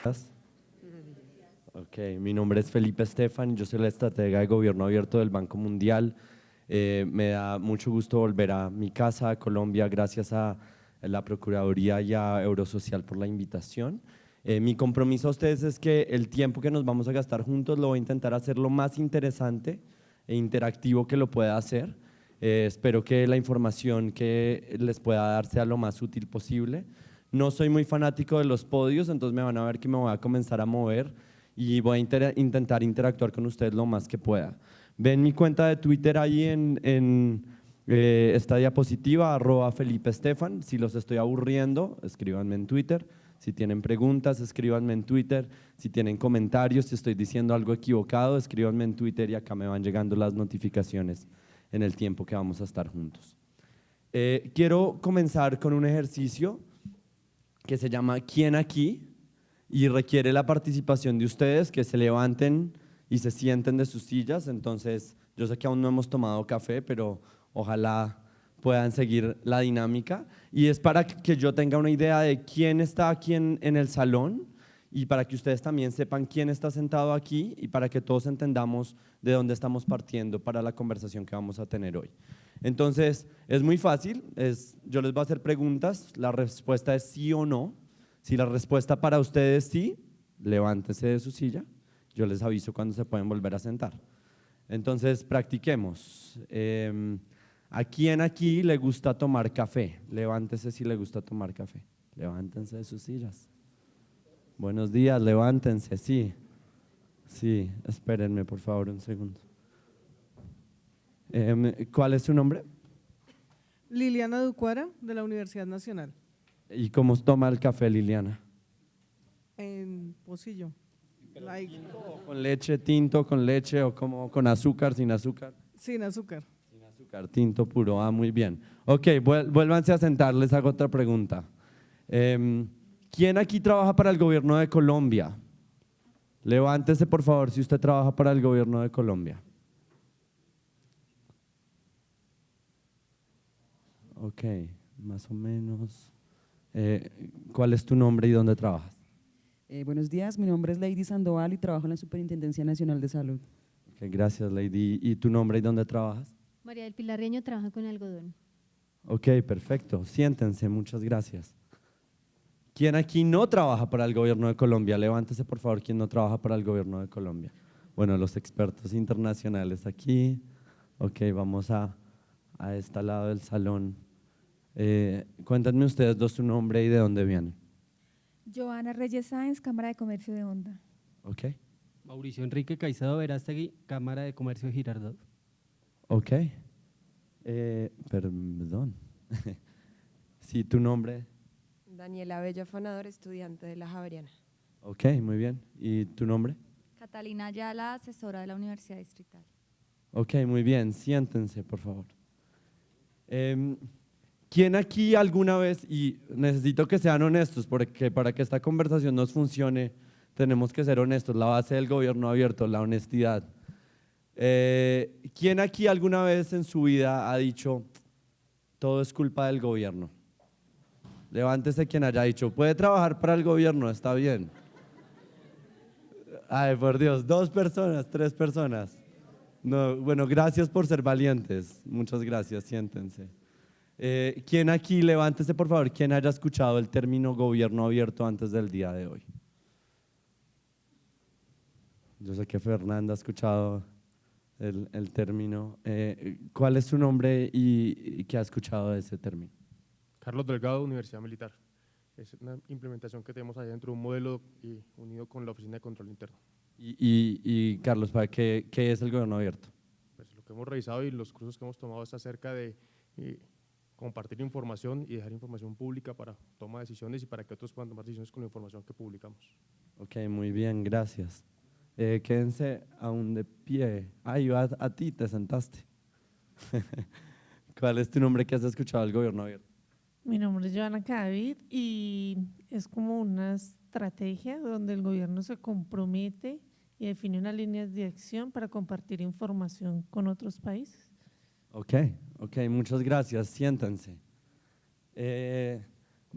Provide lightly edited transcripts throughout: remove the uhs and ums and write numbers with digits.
Gracias. Ok, mi nombre es Felipe Estefan, yo soy la estratega de gobierno abierto del Banco Mundial. Me da mucho gusto volver a mi casa, a Colombia, gracias a la Procuraduría y a Eurosocial por la invitación. Mi compromiso a ustedes es que el tiempo que nos vamos a gastar juntos lo voy a intentar hacer lo más interesante e interactivo que lo pueda hacer. Espero que la información que les pueda dar sea lo más útil posible. No soy muy fanático de los podios, entonces me van a ver que me voy a comenzar a mover y voy a intentar interactuar con ustedes lo más que pueda. Ven mi cuenta de Twitter ahí en esta diapositiva, @Felipe Estefan. Si los estoy aburriendo, escríbanme en Twitter. Si tienen preguntas, escríbanme en Twitter. Si tienen comentarios, si estoy diciendo algo equivocado, escríbanme en Twitter y acá me van llegando las notificaciones en el tiempo que vamos a estar juntos. Quiero comenzar con un ejercicio que se llama ¿Quién aquí? Y requiere la participación de ustedes, que se levanten y se sienten de sus sillas. Entonces, yo sé que aún no hemos tomado café, pero ojalá puedan seguir la dinámica. Y es para que yo tenga una idea de quién está aquí en el salón y para que ustedes también sepan quién está sentado aquí y para que todos entendamos de dónde estamos partiendo para la conversación que vamos a tener hoy. Entonces, es muy fácil, yo les voy a hacer preguntas, la respuesta es sí o no. Si la respuesta para ustedes es sí, levántense de su silla, yo les aviso cuando se pueden volver a sentar. Entonces, practiquemos. ¿A quién aquí le gusta tomar café? Levántese si le gusta tomar café. Levántense de sus sillas. Buenos días, levántense, sí. Sí, espérenme por favor un segundo. ¿Cuál es su nombre? Liliana Ducuara, de la Universidad Nacional, ¿Y cómo toma el café, Liliana? en Pocillo. ¿Con leche, tinto, con leche o como con azúcar, sin azúcar? Sin azúcar. Sin azúcar, tinto puro, muy bien. Ok, vuélvanse a sentar, les hago otra pregunta. ¿Quién aquí trabaja para el gobierno de Colombia? Levántese por favor si usted trabaja para el gobierno de Colombia. Ok, más o menos. ¿Cuál es tu nombre y dónde trabajas? Buenos días, mi nombre es Lady Sandoval y trabajo en la Superintendencia Nacional de Salud. Ok, gracias, Lady. ¿Y tu nombre y dónde trabajas? María del Pilar Reño trabaja con algodón. Ok, perfecto. Siéntense, muchas gracias. ¿Quién aquí no trabaja para el gobierno de Colombia? Levántese, por favor, ¿quién no trabaja para el gobierno de Colombia? Bueno, los expertos internacionales aquí. Ok, vamos a este lado del salón. Cuéntenme ustedes dos su nombre y de dónde vienen. Joana Reyes Sáenz, Cámara de Comercio de Honda. Ok, Mauricio Enrique Caicedo Verástegui, Cámara de Comercio de Girardot. ok. Perdón. Sí, tu nombre. Daniela Bella Fanador, estudiante de la Javeriana. Ok, muy bien. ¿Y tu nombre? Catalina Ayala, asesora de la Universidad Distrital. Ok, muy bien. Siéntense, por favor. ¿Quién aquí alguna vez, y necesito que sean honestos, porque para que esta conversación nos funcione, tenemos que ser honestos, la base del gobierno abierto, la honestidad. ¿Quién aquí alguna vez en su vida ha dicho, todo es culpa del gobierno? Levántese quien haya dicho, puede trabajar para el gobierno, está bien. Ay, por Dios, 2 personas, 3 personas. No, bueno, gracias por ser valientes. Muchas gracias, siéntense. ¿Quién aquí, levántese por favor, quién haya escuchado el término gobierno abierto antes del día de hoy? Yo sé que Fernanda ha escuchado el término. ¿Cuál es su nombre y qué ha escuchado de ese término? Carlos Delgado, Universidad Militar. Es una implementación que tenemos ahí dentro de un modelo y unido con la Oficina de Control Interno. Y Carlos, ¿para qué es el gobierno abierto? Pues lo que hemos revisado y los cursos que hemos tomado es acerca de compartir información y dejar información pública para toma de decisiones y para que otros puedan tomar decisiones con la información que publicamos. Ok, muy bien, gracias. Quédense aún de pie. A ti te sentaste. ¿Cuál es tu nombre que has escuchado del gobierno abierto? Mi nombre es Joana Cadavid y es como una estrategia donde el gobierno se compromete y define unas líneas de acción para compartir información con otros países. Ok, muchas gracias. Siéntense.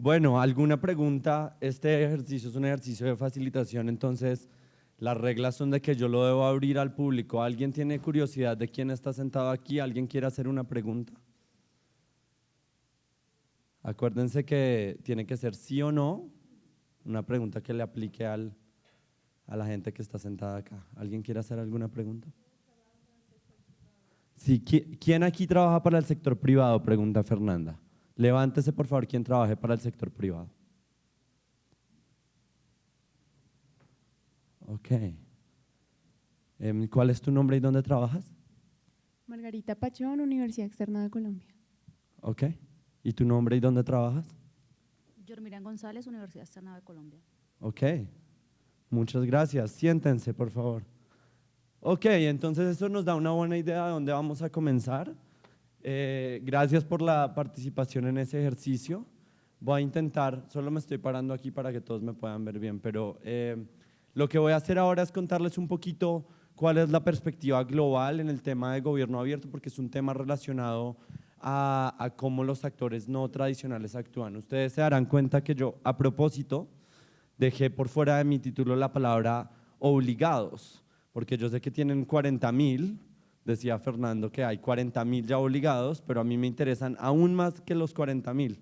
Bueno, ¿alguna pregunta? Este ejercicio es un ejercicio de facilitación, entonces las reglas son de que yo lo debo abrir al público. ¿Alguien tiene curiosidad de quién está sentado aquí? ¿Alguien quiere hacer una pregunta? Acuérdense que tiene que ser sí o no, una pregunta que le aplique a la gente que está sentada acá. ¿Alguien quiere hacer alguna pregunta? Sí, ¿quién aquí trabaja para el sector privado? Pregunta Fernanda. Levántese, por favor, quien trabaje para el sector privado. Ok. ¿Cuál es tu nombre y dónde trabajas? Margarita Pachón, Universidad Externa de Colombia. Ok. ¿Y tu nombre y dónde trabajas? Yormiriam González, Universidad Externa de Colombia. Ok. Muchas gracias. Siéntense, por favor. Ok, entonces eso nos da una buena idea de dónde vamos a comenzar. Gracias por la participación en ese ejercicio. Voy a intentar, solo me estoy parando aquí para que todos me puedan ver bien, pero lo que voy a hacer ahora es contarles un poquito cuál es la perspectiva global en el tema de gobierno abierto, porque es un tema relacionado a cómo los actores no tradicionales actúan. Ustedes se darán cuenta que yo, a propósito, dejé por fuera de mi título la palabra obligados, porque yo sé que tienen 40.000, decía Fernando que hay 40.000 ya obligados, pero a mí me interesan aún más que los 40.000.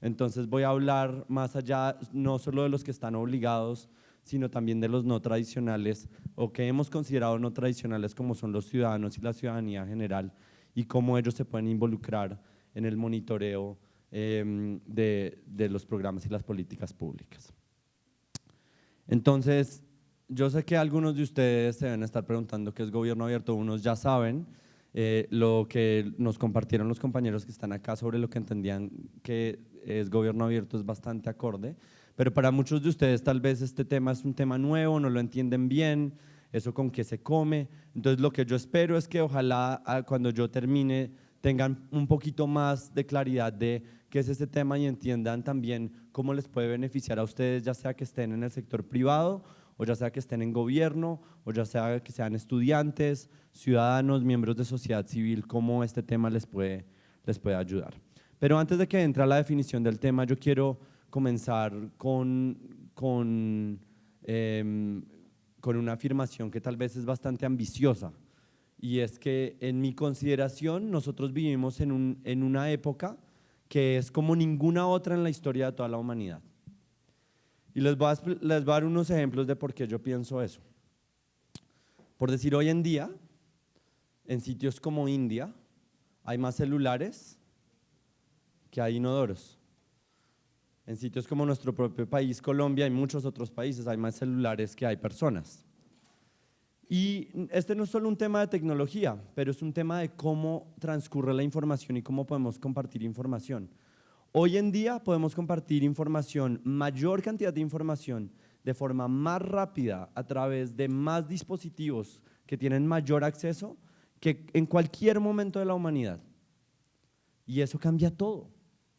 Entonces voy a hablar más allá, no solo de los que están obligados, sino también de los no tradicionales o que hemos considerado no tradicionales, como son los ciudadanos y la ciudadanía general, y cómo ellos se pueden involucrar en el monitoreo de los programas y las políticas públicas. Entonces, yo sé que algunos de ustedes se deben estar preguntando qué es gobierno abierto, unos ya saben lo que nos compartieron los compañeros que están acá sobre lo que entendían que es gobierno abierto es bastante acorde, pero para muchos de ustedes tal vez este tema es un tema nuevo, no lo entienden bien, eso con qué se come. Entonces lo que yo espero es que ojalá cuando yo termine tengan un poquito más de claridad de qué es ese tema y entiendan también cómo les puede beneficiar a ustedes, ya sea que estén en el sector privado o ya sea que estén en gobierno o ya sea que sean estudiantes, ciudadanos, miembros de sociedad civil, cómo este tema les puede ayudar. Pero antes de que entre a la definición del tema, yo quiero comenzar con una afirmación que tal vez es bastante ambiciosa, y es que en mi consideración nosotros vivimos en una época que es como ninguna otra en la historia de toda la humanidad. Y les voy a dar unos ejemplos de por qué yo pienso eso. Por decir, hoy en día, en sitios como India, hay más celulares que hay inodoros. En sitios como nuestro propio país, Colombia, y muchos otros países, hay más celulares que hay personas. Y este no es solo un tema de tecnología, pero es un tema de cómo transcurre la información y cómo podemos compartir información. Hoy en día podemos compartir información, mayor cantidad de información, de forma más rápida a través de más dispositivos que tienen mayor acceso que en cualquier momento de la humanidad. Y eso cambia todo.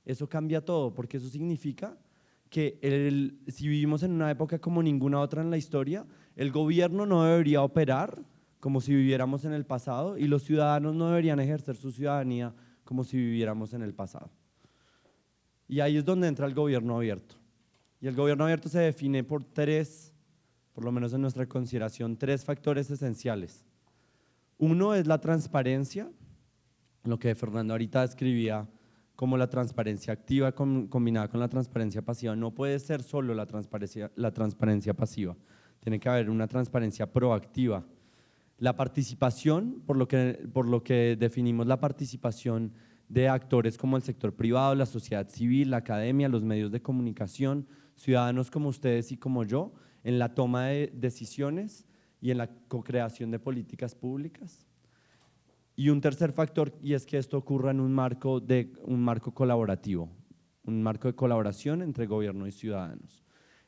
Eso cambia todo, porque eso significa que si vivimos en una época como ninguna otra en la historia, el gobierno no debería operar como si viviéramos en el pasado y los ciudadanos no deberían ejercer su ciudadanía como si viviéramos en el pasado. Y ahí es donde entra el gobierno abierto. Y el gobierno abierto se define por por lo menos en nuestra consideración, tres factores esenciales. Uno es la transparencia, lo que Fernando ahorita describía como la transparencia activa combinada con la transparencia pasiva. No puede ser solo la transparencia pasiva, tiene que haber una transparencia proactiva. La participación, por lo que definimos la participación de actores como el sector privado, la sociedad civil, la academia, los medios de comunicación, ciudadanos como ustedes y como yo, en la toma de decisiones y en la co-creación de políticas públicas. Y un tercer factor, y es que esto ocurra en un marco colaborativo, un marco de colaboración entre gobierno y ciudadanos,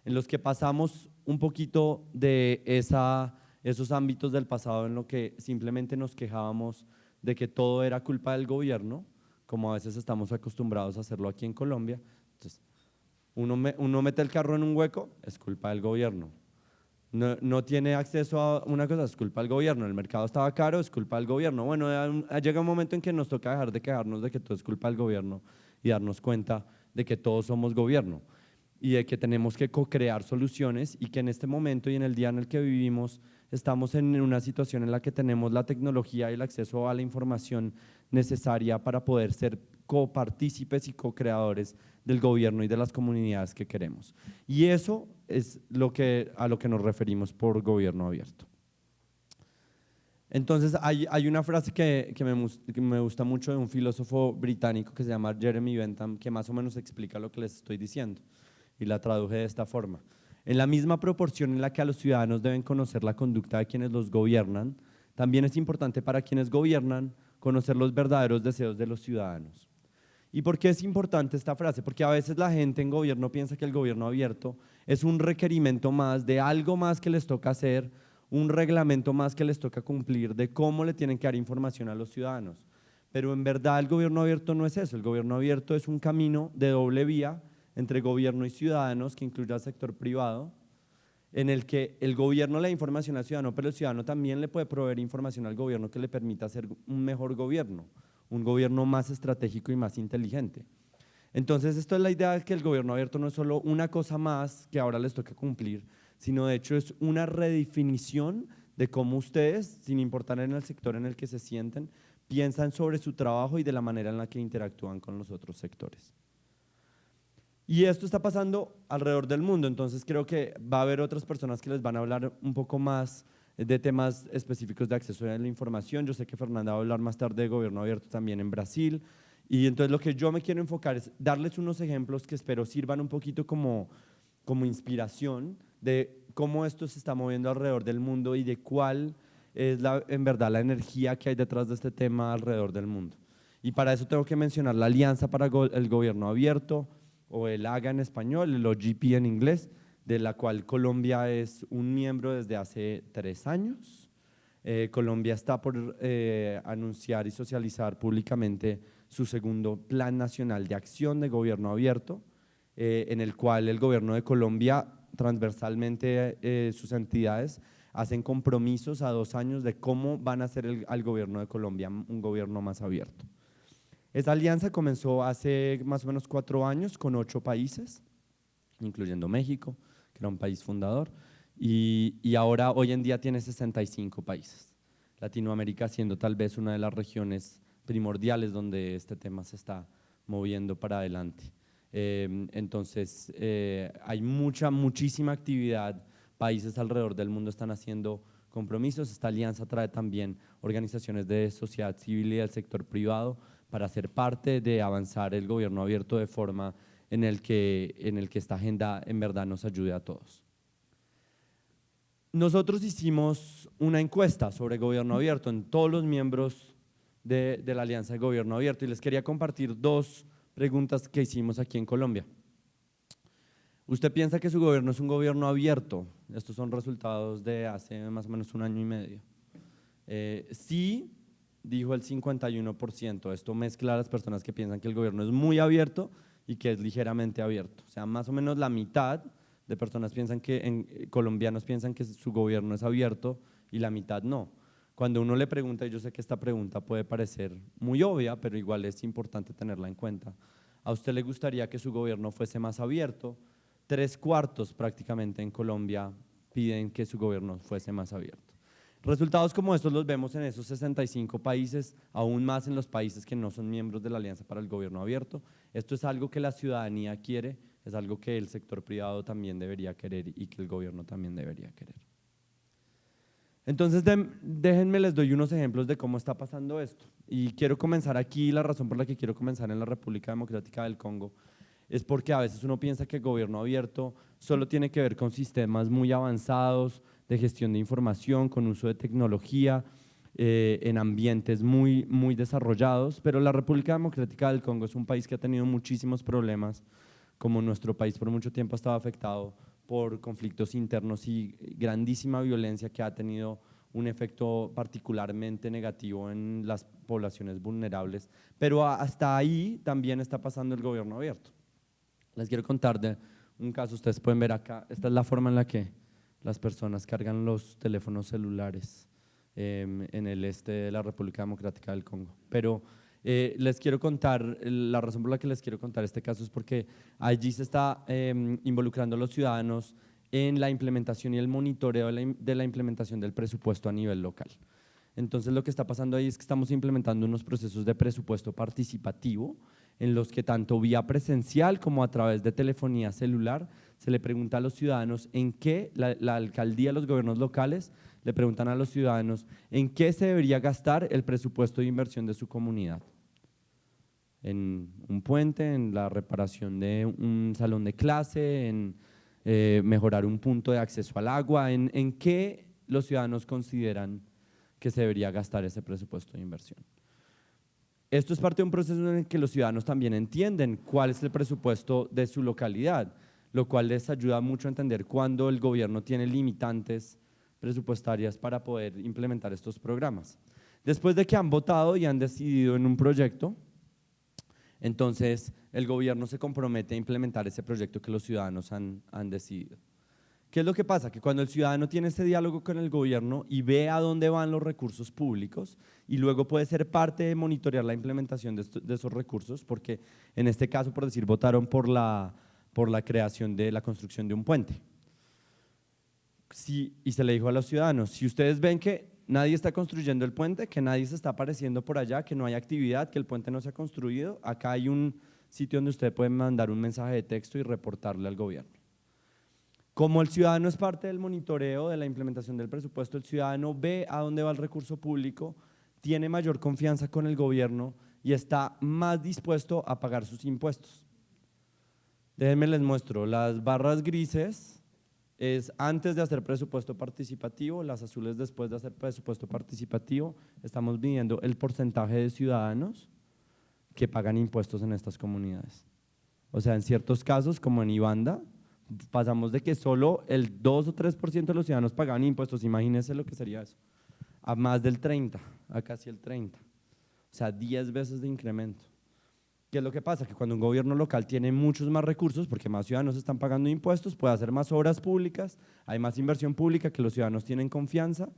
en los que pasamos un poquito de esos ámbitos del pasado en lo que simplemente nos quejábamos de que todo era culpa del gobierno, como a veces estamos acostumbrados a hacerlo aquí en Colombia. Entonces, uno mete el carro en un hueco, es culpa del gobierno. No tiene acceso a una cosa, es culpa del gobierno. El mercado estaba caro, es culpa del gobierno. Bueno, llega un momento en que nos toca dejar de quejarnos de que todo es culpa del gobierno y darnos cuenta de que todos somos gobierno y de que tenemos que co-crear soluciones y que en este momento y en el día en el que vivimos estamos en una situación en la que tenemos la tecnología y el acceso a la información necesaria para poder ser copartícipes y co-creadores del gobierno y de las comunidades que queremos. Y eso es a lo que nos referimos por gobierno abierto. Entonces hay una frase que me gusta mucho de un filósofo británico que se llama Jeremy Bentham, que más o menos explica lo que les estoy diciendo, y la traduje de esta forma: en la misma proporción en la que a los ciudadanos deben conocer la conducta de quienes los gobiernan, también es importante para quienes gobiernan conocer los verdaderos deseos de los ciudadanos. ¿Y por qué es importante esta frase? Porque a veces la gente en gobierno piensa que el gobierno abierto es un requerimiento más de algo más que les toca hacer, un reglamento más que les toca cumplir de cómo le tienen que dar información a los ciudadanos. Pero en verdad el gobierno abierto no es eso. El gobierno abierto es un camino de doble vía entre gobierno y ciudadanos que incluye al sector privado, en el que el gobierno le da información al ciudadano, pero el ciudadano también le puede proveer información al gobierno que le permita hacer un mejor gobierno, un gobierno más estratégico y más inteligente. Entonces, esto es la idea de que el gobierno abierto no es solo una cosa más que ahora les toca cumplir, sino de hecho es una redefinición de cómo ustedes, sin importar en el sector en el que se sienten, piensan sobre su trabajo y de la manera en la que interactúan con los otros sectores. Y esto está pasando alrededor del mundo, entonces creo que va a haber otras personas que les van a hablar un poco más de temas específicos de acceso a la información. Yo sé que Fernanda va a hablar más tarde de gobierno abierto también en Brasil, y entonces lo que yo me quiero enfocar es darles unos ejemplos que espero sirvan un poquito como inspiración de cómo esto se está moviendo alrededor del mundo y de cuál es en verdad la energía que hay detrás de este tema alrededor del mundo. Y para eso tengo que mencionar la Alianza para el Gobierno Abierto, o el AGA en español, el OGP en inglés, de la cual Colombia es un miembro desde hace 3 años. Colombia está por anunciar y socializar públicamente su segundo Plan Nacional de Acción de Gobierno Abierto, en el cual el gobierno de Colombia, transversalmente sus entidades, hacen compromisos a 2 años de cómo van a hacer al gobierno de Colombia un gobierno más abierto. Esta alianza comenzó hace más o menos 4 años con 8 países, incluyendo México, que era un país fundador, y ahora hoy en día tiene 65 países. Latinoamérica siendo tal vez una de las regiones primordiales donde este tema se está moviendo para adelante. Entonces hay muchísima actividad, países alrededor del mundo están haciendo compromisos. Esta alianza trae también organizaciones de sociedad civil y del sector privado para ser parte de avanzar el gobierno abierto de forma en el que esta agenda en verdad nos ayude a todos. Nosotros hicimos una encuesta sobre gobierno abierto en todos los miembros de la Alianza de Gobierno Abierto y les quería compartir 2 preguntas que hicimos aquí en Colombia. ¿Usted piensa que su gobierno es un gobierno abierto? Estos son resultados de hace más o menos 1 año y medio. Sí, dijo el 51%. Esto mezcla a las personas que piensan que el gobierno es muy abierto y que es ligeramente abierto. O sea, más o menos la mitad de personas piensan colombianos piensan que su gobierno es abierto y la mitad no. Cuando uno le pregunta, y yo sé que esta pregunta puede parecer muy obvia, pero igual es importante tenerla en cuenta, ¿a usted le gustaría que su gobierno fuese más abierto? 3/4 prácticamente en Colombia piden que su gobierno fuese más abierto. Resultados como estos los vemos en esos 65 países, aún más en los países que no son miembros de la Alianza para el Gobierno Abierto. Esto es algo que la ciudadanía quiere, es algo que el sector privado también debería querer y que el gobierno también debería querer. Entonces, déjenme les doy unos ejemplos de cómo está pasando esto. Y quiero comenzar aquí, la razón por la que quiero comenzar en la República Democrática del Congo es porque a veces uno piensa que el gobierno abierto solo tiene que ver con sistemas muy avanzados de gestión de información, con uso de tecnología, en ambientes muy desarrollados, pero la República Democrática del Congo es un país que ha tenido muchísimos problemas, como nuestro país por mucho tiempo ha estado afectado por conflictos internos y grandísima violencia que ha tenido un efecto particularmente negativo en las poblaciones vulnerables, pero hasta ahí también está pasando el gobierno abierto. Les quiero contar de un caso, ustedes pueden ver acá, esta es la forma en la que las personas cargan los teléfonos celulares en el este de la República Democrática del Congo, pero Les quiero contar, la razón por la que les quiero contar este caso es porque allí se está involucrando a los ciudadanos en la implementación y el monitoreo de la implementación del presupuesto a nivel local. Entonces lo que está pasando ahí es que estamos implementando unos procesos de presupuesto participativo en los que tanto vía presencial como a través de telefonía celular se le pregunta a los ciudadanos en qué, la alcaldía, los gobiernos locales le preguntan a los ciudadanos en qué se debería gastar el presupuesto de inversión de su comunidad. En un puente, en la reparación de un salón de clase, en mejorar un punto de acceso al agua, en qué los ciudadanos consideran que se debería gastar ese presupuesto de inversión. Esto es parte de un proceso en el que los ciudadanos también entienden cuál es el presupuesto de su localidad, lo cual les ayuda mucho a entender cuándo el gobierno tiene limitantes presupuestarias para poder implementar estos programas. Después de que han votado y han decidido en un proyecto, entonces el gobierno se compromete a implementar ese proyecto que los ciudadanos han decidido. ¿Qué es lo que pasa? Que cuando el ciudadano tiene ese diálogo con el gobierno y ve a dónde van los recursos públicos y luego puede ser parte de monitorear la implementación de esos recursos, porque en este caso, por decir, votaron por la creación de la construcción de un puente. Sí, y se le dijo a los ciudadanos, si ustedes ven que nadie está construyendo el puente, que nadie se está apareciendo por allá, que no hay actividad, que el puente no se ha construido, acá hay un sitio donde usted puede mandar un mensaje de texto y reportarle al gobierno. Como el ciudadano es parte del monitoreo de la implementación del presupuesto, el ciudadano ve a dónde va el recurso público, tiene mayor confianza con el gobierno y está más dispuesto a pagar sus impuestos. Déjenme les muestro, las barras grises es antes de hacer presupuesto participativo, las azules después de hacer presupuesto participativo. Estamos midiendo el porcentaje de ciudadanos que pagan impuestos en estas comunidades. O sea, en ciertos casos, como en Ibanda, pasamos de que solo el 2 o 3% de los ciudadanos pagaban impuestos, imagínense lo que sería eso, a más del 30, a casi el 30, o sea, 10 veces de incremento. ¿Qué es lo que pasa? Que cuando un gobierno local tiene muchos más recursos, porque más ciudadanos están pagando impuestos, puede hacer más obras públicas, hay más inversión pública, que los ciudadanos tienen confianza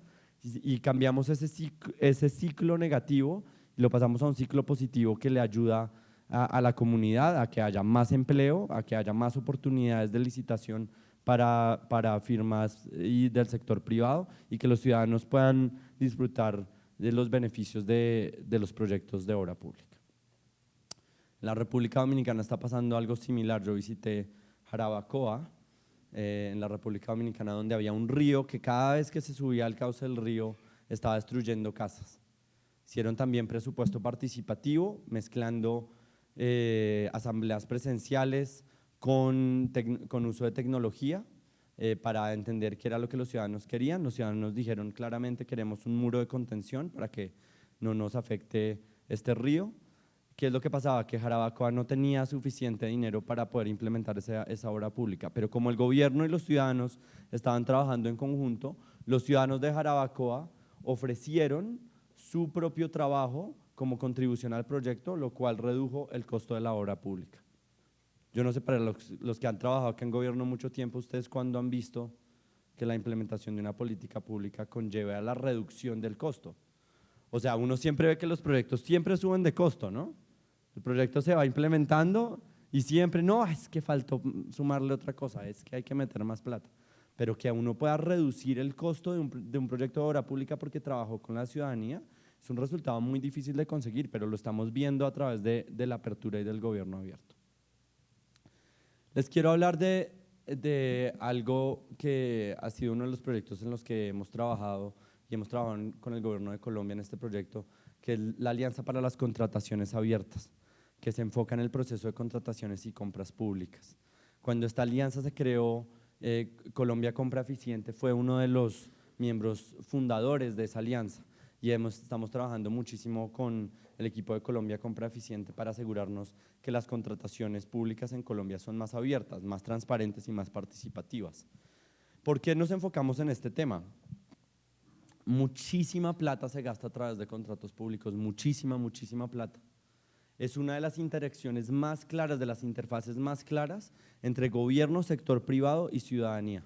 y cambiamos ese ciclo negativo y lo pasamos a un ciclo positivo que le ayuda a la comunidad, a que haya más empleo, a que haya más oportunidades de licitación para firmas y del sector privado y que los ciudadanos puedan disfrutar de los beneficios de los proyectos de obra pública. En la República Dominicana está pasando algo similar. Yo visité Jarabacoa, en la República Dominicana, donde había un río que cada vez que se subía al cauce del río estaba destruyendo casas. Hicieron también presupuesto participativo, mezclando asambleas presenciales con uso de tecnología para entender qué era lo que los ciudadanos querían. Los ciudadanos dijeron claramente: queremos un muro de contención para que no nos afecte este río. ¿Qué es lo que pasaba? Que Jarabacoa no tenía suficiente dinero para poder implementar esa obra pública, pero como el gobierno y los ciudadanos estaban trabajando en conjunto, los ciudadanos de Jarabacoa ofrecieron su propio trabajo como contribución al proyecto, lo cual redujo el costo de la obra pública. Yo no sé, para los que han trabajado acá en gobierno mucho tiempo, ¿ustedes cuándo han visto que la implementación de una política pública conlleve a la reducción del costo? O sea, uno siempre ve que los proyectos siempre suben de costo, ¿no? El proyecto se va implementando y siempre, no, es que faltó sumarle otra cosa, es que hay que meter más plata. Pero que uno pueda reducir el costo de un proyecto de obra pública porque trabajó con la ciudadanía, es un resultado muy difícil de conseguir, pero lo estamos viendo a través de la apertura y del gobierno abierto. Les quiero hablar de algo que ha sido uno de los proyectos en los que hemos trabajado y hemos trabajado con el gobierno de Colombia en este proyecto, que es la Alianza para las Contrataciones Abiertas, que se enfoca en el proceso de contrataciones y compras públicas. Cuando esta alianza se creó, Colombia Compra Eficiente fue uno de los miembros fundadores de esa alianza y estamos trabajando muchísimo con el equipo de Colombia Compra Eficiente para asegurarnos que las contrataciones públicas en Colombia son más abiertas, más transparentes y más participativas. ¿Por qué nos enfocamos en este tema? Muchísima plata se gasta a través de contratos públicos, muchísima plata. Es una de las interacciones más claras, de las interfaces más claras entre gobierno, sector privado y ciudadanía.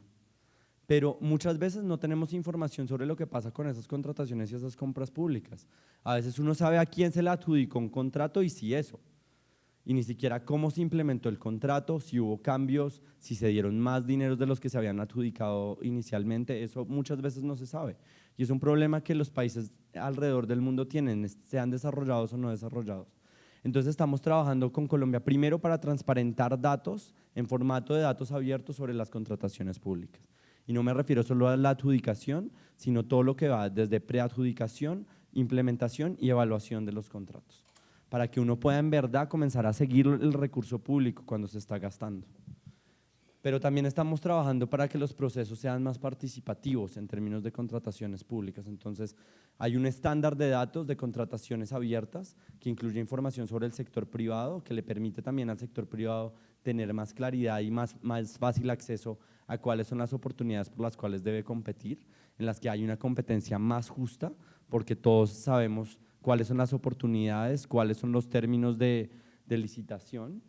pero muchas veces no tenemos información sobre lo que pasa con esas contrataciones y esas compras públicas. A veces uno sabe a quién se le adjudicó un contrato y si eso, y ni siquiera cómo se implementó el contrato, si hubo cambios, si se dieron más dineros de los que se habían adjudicado inicialmente, eso muchas veces no se sabe. Y es un problema que los países alrededor del mundo tienen, sean desarrollados o no desarrollados. Entonces estamos trabajando con Colombia primero para transparentar datos en formato de datos abiertos sobre las contrataciones públicas. Y no me refiero solo a la adjudicación, sino todo lo que va desde preadjudicación, implementación y evaluación de los contratos, para que uno pueda en verdad comenzar a seguir el recurso público cuando se está gastando. Pero también estamos trabajando para que los procesos sean más participativos en términos de contrataciones públicas. Entonces, hay un estándar de datos de contrataciones abiertas que incluye información sobre el sector privado, que le permite también al sector privado tener más claridad y más fácil acceso a cuáles son las oportunidades por las cuales debe competir, en las que hay una competencia más justa, porque todos sabemos cuáles son las oportunidades, cuáles son los términos de licitación.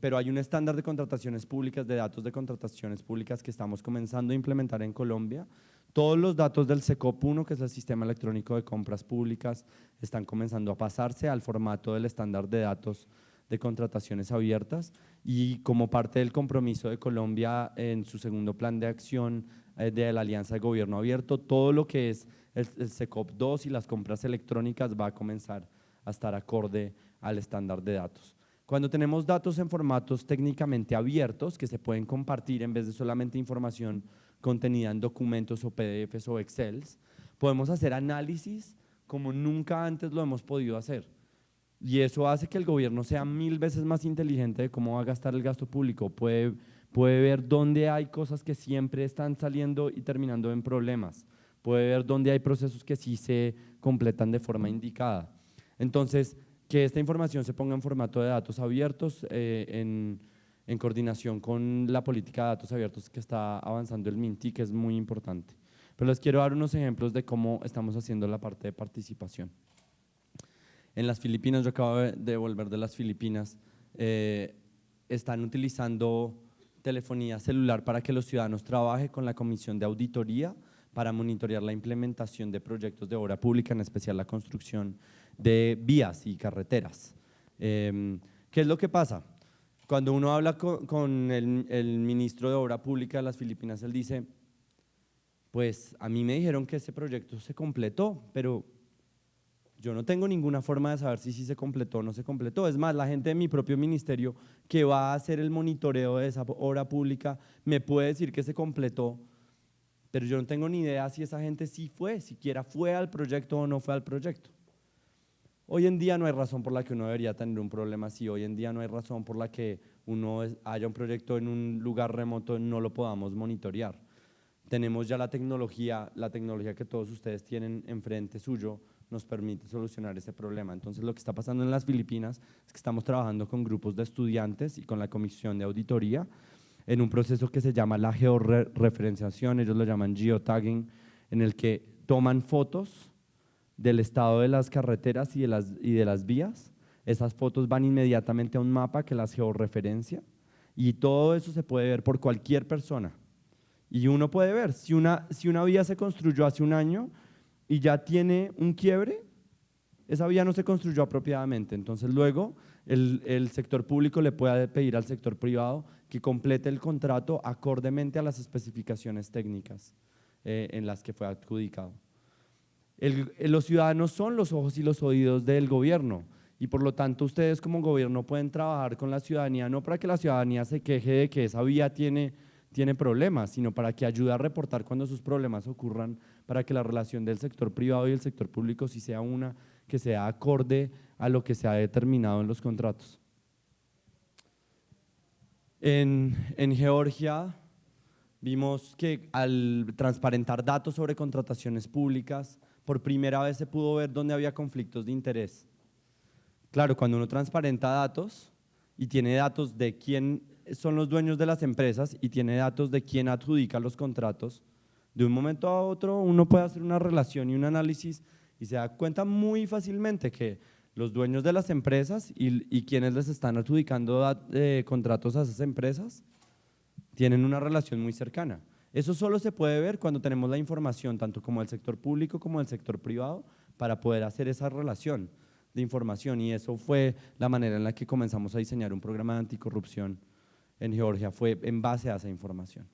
Pero hay un estándar de contrataciones públicas, de datos de contrataciones públicas que estamos comenzando a implementar en Colombia. Todos los datos del SECOP1, que es el Sistema Electrónico de Compras Públicas, están comenzando a pasarse al formato del estándar de datos de contrataciones abiertas, y como parte del compromiso de Colombia en su segundo plan de acción de la Alianza de Gobierno Abierto, todo lo que es el SECOP2 y las compras electrónicas va a comenzar a estar acorde al estándar de datos. Cuando tenemos datos en formatos técnicamente abiertos que se pueden compartir en vez de solamente información contenida en documentos o PDFs o Excels, podemos hacer análisis como nunca antes lo hemos podido hacer. Y eso hace que el gobierno sea 1000 veces más inteligente de cómo va a gastar el gasto público. Puede ver dónde hay cosas que siempre están saliendo y terminando en problemas. Puede ver dónde hay procesos que sí se completan de forma indicada. Entonces, que esta información se ponga en formato de datos abiertos en coordinación con la política de datos abiertos que está avanzando el MINTI, que es muy importante. Pero les quiero dar unos ejemplos de cómo estamos haciendo la parte de participación. En las Filipinas, yo acabo de volver de las Filipinas, están utilizando telefonía celular para que los ciudadanos trabajen con la Comisión de Auditoría para monitorear la implementación de proyectos de obra pública, en especial la construcción de vías y carreteras. ¿Qué es lo que pasa? Cuando uno habla con el ministro de Obra Pública de las Filipinas, él dice, pues a mí me dijeron que ese proyecto se completó, pero yo no tengo ninguna forma de saber si se completó o no se completó. Es más, la gente de mi propio ministerio que va a hacer el monitoreo de esa obra pública me puede decir que se completó, pero yo no tengo ni idea si esa gente sí fue, siquiera fue al proyecto o no fue al proyecto. Hoy en día no hay razón por la que uno debería tener un problema así. Hoy en día no hay razón por la que haya un proyecto en un lugar remoto y no lo podamos monitorear. Tenemos ya la tecnología que todos ustedes tienen enfrente suyo nos permite solucionar ese problema. Entonces, lo que está pasando en las Filipinas es que estamos trabajando con grupos de estudiantes y con la Comisión de Auditoría en un proceso que se llama la georreferenciación, ellos lo llaman geotagging, en el que toman fotos del estado de las carreteras y de las vías. Esas fotos van inmediatamente a un mapa que las georreferencia y todo eso se puede ver por cualquier persona. Y uno puede ver, si una vía se construyó hace un año y ya tiene un quiebre, esa vía no se construyó apropiadamente. Entonces luego el sector público le puede pedir al sector privado que complete el contrato acordemente a las especificaciones técnicas en las que fue adjudicado. Los ciudadanos son los ojos y los oídos del gobierno y por lo tanto ustedes como gobierno pueden trabajar con la ciudadanía, no para que la ciudadanía se queje de que esa vía tiene problemas, sino para que ayude a reportar cuando sus problemas ocurran, para que la relación del sector privado y el sector público sí sea una que sea acorde a lo que se ha determinado en los contratos. En Georgia vimos que al transparentar datos sobre contrataciones públicas, por primera vez se pudo ver dónde había conflictos de interés. Claro, cuando uno transparenta datos y tiene datos de quién son los dueños de las empresas y tiene datos de quién adjudica los contratos, de un momento a otro uno puede hacer una relación y un análisis y se da cuenta muy fácilmente que los dueños de las empresas y quienes les están adjudicando contratos a esas empresas tienen una relación muy cercana. Eso solo se puede ver cuando tenemos la información, tanto como del sector público como del sector privado, para poder hacer esa relación de información. Y eso fue la manera en la que comenzamos a diseñar un programa de anticorrupción en Georgia, fue en base a esa información.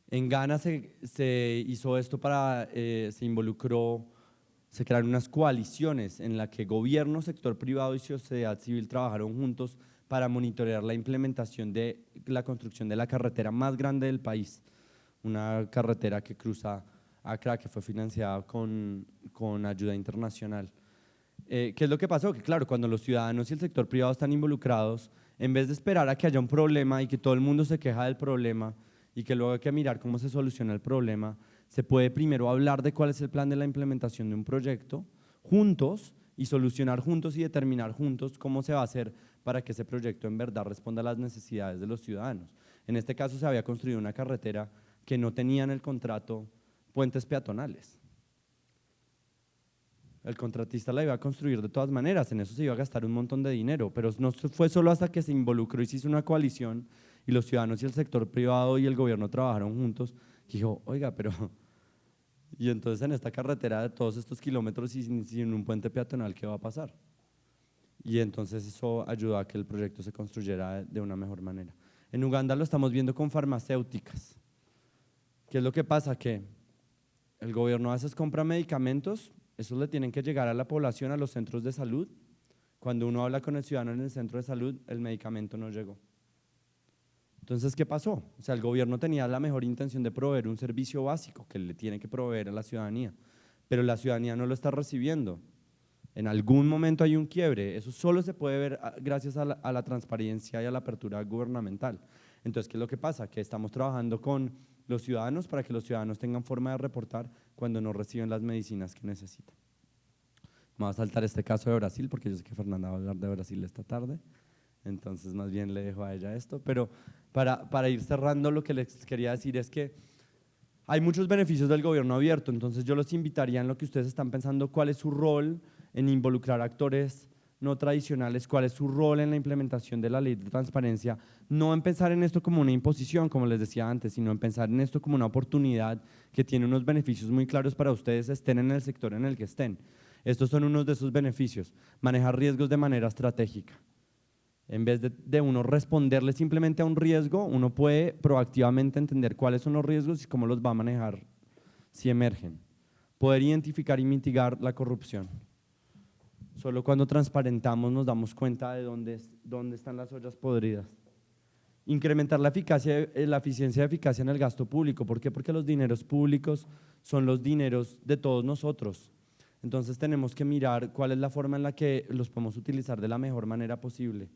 En Ghana se hizo esto se involucró, se crearon unas coaliciones en las que gobierno, sector privado y sociedad civil trabajaron juntos para monitorear la implementación de la construcción de la carretera más grande del país, una carretera que cruza Accra, que fue financiada con ayuda internacional. ¿Qué es lo que pasó? Que claro, cuando los ciudadanos y el sector privado están involucrados, en vez de esperar a que haya un problema y que todo el mundo se queja del problema y que luego hay que mirar cómo se soluciona el problema, se puede primero hablar de cuál es el plan de la implementación de un proyecto juntos y solucionar juntos y determinar juntos cómo se va a hacer para que ese proyecto en verdad responda a las necesidades de los ciudadanos. En este caso se había construido una carretera que no tenía en el contrato puentes peatonales. El contratista la iba a construir de todas maneras, en eso se iba a gastar un montón de dinero, pero no fue solo hasta que se involucró y se hizo una coalición y los ciudadanos y el sector privado y el gobierno trabajaron juntos, que dijo, oiga, pero… Y entonces en esta carretera de todos estos kilómetros y sin un puente peatonal, ¿qué va a pasar? Y entonces eso ayudó a que el proyecto se construyera de una mejor manera. En Uganda lo estamos viendo con farmacéuticas. ¿Qué es lo que pasa? Que el gobierno a veces compra medicamentos, esos le tienen que llegar a la población, a los centros de salud. Cuando uno habla con el ciudadano en el centro de salud, el medicamento no llegó. Entonces, ¿qué pasó? O sea, el gobierno tenía la mejor intención de proveer un servicio básico que le tiene que proveer a la ciudadanía, pero la ciudadanía no lo está recibiendo. En algún momento hay un quiebre, eso solo se puede ver gracias a la transparencia y a la apertura gubernamental. Entonces, ¿qué es lo que pasa? Que estamos trabajando con los ciudadanos para que los ciudadanos tengan forma de reportar cuando no reciben las medicinas que necesitan. Me voy a saltar este caso de Brasil porque yo sé que Fernanda va a hablar de Brasil esta tarde, entonces más bien le dejo a ella esto, pero para ir cerrando lo que les quería decir es que hay muchos beneficios del gobierno abierto, entonces yo los invitaría en lo que ustedes están pensando, cuál es su rol en involucrar actores no tradicionales, cuál es su rol en la implementación de la ley de transparencia, no en pensar en esto como una imposición, como les decía antes, sino en pensar en esto como una oportunidad que tiene unos beneficios muy claros para ustedes, estén en el sector en el que estén. Estos son unos de esos beneficios, manejar riesgos de manera estratégica. En vez de uno responderle simplemente a un riesgo, uno puede proactivamente entender cuáles son los riesgos y cómo los va a manejar si emergen. Poder identificar y mitigar la corrupción. Solo cuando transparentamos nos damos cuenta de dónde están las ollas podridas. Incrementar la eficiencia y eficacia en el gasto público. ¿Por qué? Porque los dineros públicos son los dineros de todos nosotros. Entonces tenemos que mirar cuál es la forma en la que los podemos utilizar de la mejor manera posible.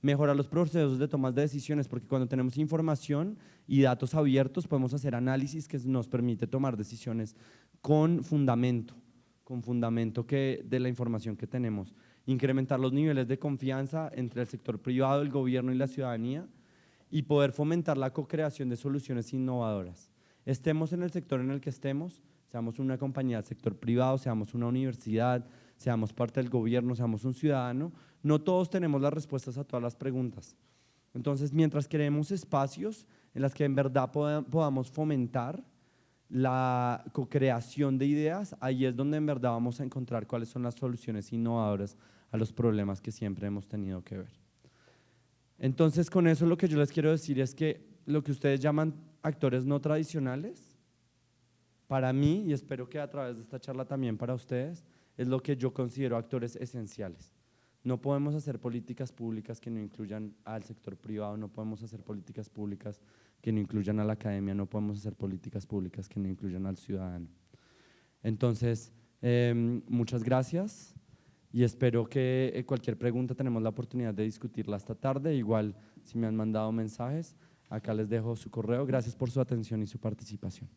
Mejorar los procesos de tomas de decisiones, porque cuando tenemos información y datos abiertos podemos hacer análisis que nos permite tomar decisiones con fundamento de la información que tenemos. Incrementar los niveles de confianza entre el sector privado, el gobierno y la ciudadanía y poder fomentar la co-creación de soluciones innovadoras. Estemos en el sector en el que estemos, seamos una compañía del sector privado, seamos una universidad, seamos parte del gobierno, seamos un ciudadano, no todos tenemos las respuestas a todas las preguntas. Entonces, mientras creemos espacios en los que en verdad podamos fomentar la co-creación de ideas, ahí es donde en verdad vamos a encontrar cuáles son las soluciones innovadoras a los problemas que siempre hemos tenido que ver. Entonces, con eso lo que yo les quiero decir es que lo que ustedes llaman actores no tradicionales, para mí, y espero que a través de esta charla también para ustedes, es lo que yo considero actores esenciales. No podemos hacer políticas públicas que no incluyan al sector privado, no podemos hacer políticas públicas que no incluyan a la academia, no podemos hacer políticas públicas que no incluyan al ciudadano. Entonces, muchas gracias y espero que cualquier pregunta tenemos la oportunidad de discutirla esta tarde. Igual, si me han mandado mensajes, acá les dejo su correo. Gracias por su atención y su participación.